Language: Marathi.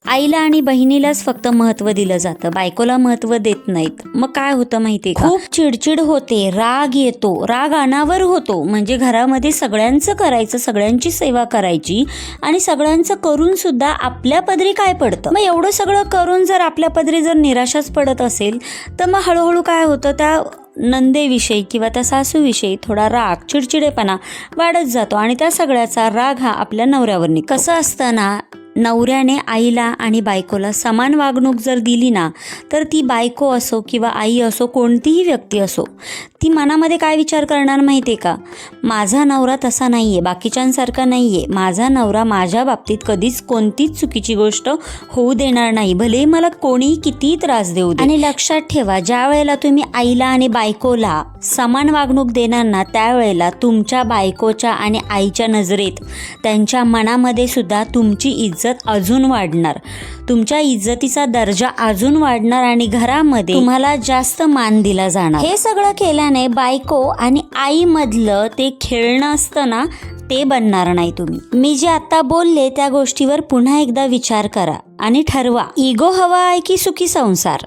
आईला आणि बहिणीलाच फक्त महत्त्व दिलं जातं, बायकोला महत्त्व देत नाहीत. मग काय होतं माहिती आहे का, खूप चिडचिड होते, राग येतो, राग अनावर होतो. म्हणजे घरामध्ये सगळ्यांचं करायचं, सगळ्यांची सेवा करायची आणि सगळ्यांचं करून सुद्धा आपल्या पदरी काय पडतं. मग एवढं सगळं करून जर आपल्या पदरी जर निराशाच पडत असेल तर मग हळूहळू काय होतं, त्या नंदेविषयी किंवा त्या सासूविषयी थोडा राग, चिडचिडेपणा वाढत जातो आणि त्या सगळ्याचा राग हा आपल्या नवऱ्यावर निघतो. कसं असतं ना, नवऱ्याने आईला आणि बायकोला समान वागणूक जर दिली ना, तर ती बायको असो किंवा आई असो, कोणतीही व्यक्ती असो, ती मनामध्ये काय विचार करणार माहिती आहे का, माझा नवरा तसा नाही आहे, बाकीच्यांसारखा नाही आहे, माझा नवरा माझ्या बाबतीत कधीच कोणतीच चुकीची गोष्ट होऊ देणार नाही, भले मला कोणी किती त्रास देऊ दे. आणि लक्षात ठेवा, ज्या वेळेला तुम्ही आईला आणि बायकोला समान वागणूक देणार ना, त्यावेळेला तुमच्या बायकोच्या आणि आईच्या नजरेत, त्यांच्या मनामध्ये सुद्धा तुमची इज्जत अजून वाढणार, तुमच्या इज्जतीचा दर्जा अजून वाढणार आणि घरामध्ये तुम्हाला जास्त मान दिला जाणार. हे सगळं केल्याने बायको आणि आई मधलं ते खेळणं असतं ना, ते बनणार नाही तुम्ही. मी जे आता बोलले त्या गोष्टीवर पुन्हा एकदा विचार करा आणि ठरवा, इगो हवा आहे की सुखी संसार.